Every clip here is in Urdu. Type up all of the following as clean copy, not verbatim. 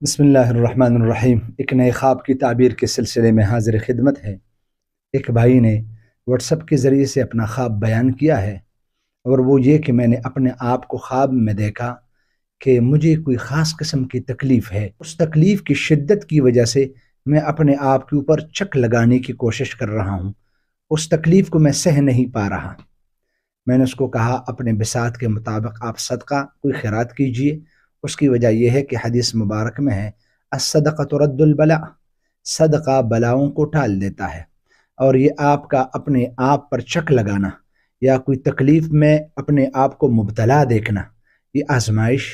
بسم اللہ الرحمن الرحیم۔ ایک نئے خواب کی تعبیر کے سلسلے میں حاضر خدمت ہے۔ ایک بھائی نے واٹس ایپ کے ذریعے سے اپنا خواب بیان کیا ہے، اور وہ یہ کہ میں نے اپنے آپ کو خواب میں دیکھا کہ مجھے کوئی خاص قسم کی تکلیف ہے۔ اس تکلیف کی شدت کی وجہ سے میں اپنے آپ کے اوپر چک لگانے کی کوشش کر رہا ہوں۔ اس تکلیف کو میں سہ نہیں پا رہا۔ میں نے اس کو کہا اپنے بساط کے مطابق آپ صدقہ کوئی خیرات کیجئے۔ اس کی وجہ یہ ہے کہ حدیث مبارک میں ہے الصدقۃ رد البلاء، صدقہ بلاؤں کو ٹال دیتا ہے۔ اور یہ آپ کا اپنے آپ پر چک لگانا یا کوئی تکلیف میں اپنے آپ کو مبتلا دیکھنا، یہ آزمائش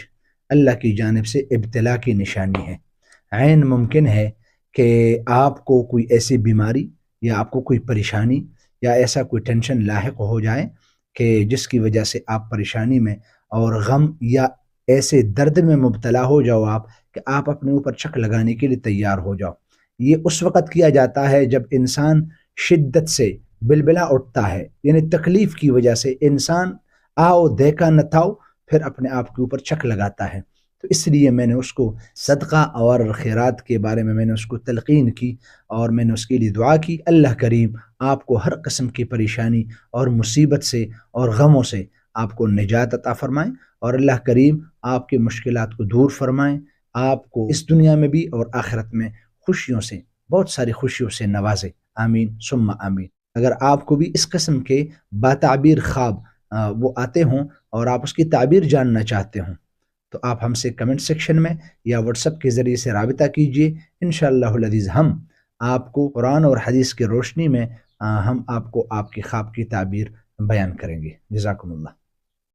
اللہ کی جانب سے ابتلا کی نشانی ہے۔ عین ممکن ہے کہ آپ کو کوئی ایسی بیماری یا آپ کو کوئی پریشانی یا ایسا کوئی ٹینشن لاحق ہو جائے کہ جس کی وجہ سے آپ پریشانی میں اور غم یا ایسے درد میں مبتلا ہو جاؤ آپ کہ آپ اپنے اوپر چک لگانے کے لیے تیار ہو جاؤ۔ یہ اس وقت کیا جاتا ہے جب انسان شدت سے بلبلا اٹھتا ہے، یعنی تکلیف کی وجہ سے انسان آؤ دیکھا نہ تھاؤ پھر اپنے آپ کے اوپر چک لگاتا ہے۔ تو اس لیے میں نے اس کو صدقہ اور خیرات کے بارے میں نے اس کو تلقین کی اور میں نے اس کے لیے دعا کی۔ اللہ کریم آپ کو ہر قسم کی پریشانی اور مصیبت سے اور غموں سے آپ کو نجات عطا فرمائیں، اور اللہ کریم آپ کی مشکلات کو دور فرمائیں، آپ کو اس دنیا میں بھی اور آخرت میں خوشیوں سے، بہت ساری خوشیوں سے نوازے۔ آمین ثم آمین۔ اگر آپ کو بھی اس قسم کے باتعبیر خواب وہ آتے ہوں اور آپ اس کی تعبیر جاننا چاہتے ہوں تو آپ ہم سے کمنٹ سیکشن میں یا واٹس ایپ کے ذریعے سے رابطہ کیجئے۔ انشاءاللہ العزیز ہم آپ کو قرآن اور حدیث کی روشنی میں ہم آپ کو آپ کے خواب کی تعبیر بیان کریں گے۔ جزاکم اللہ۔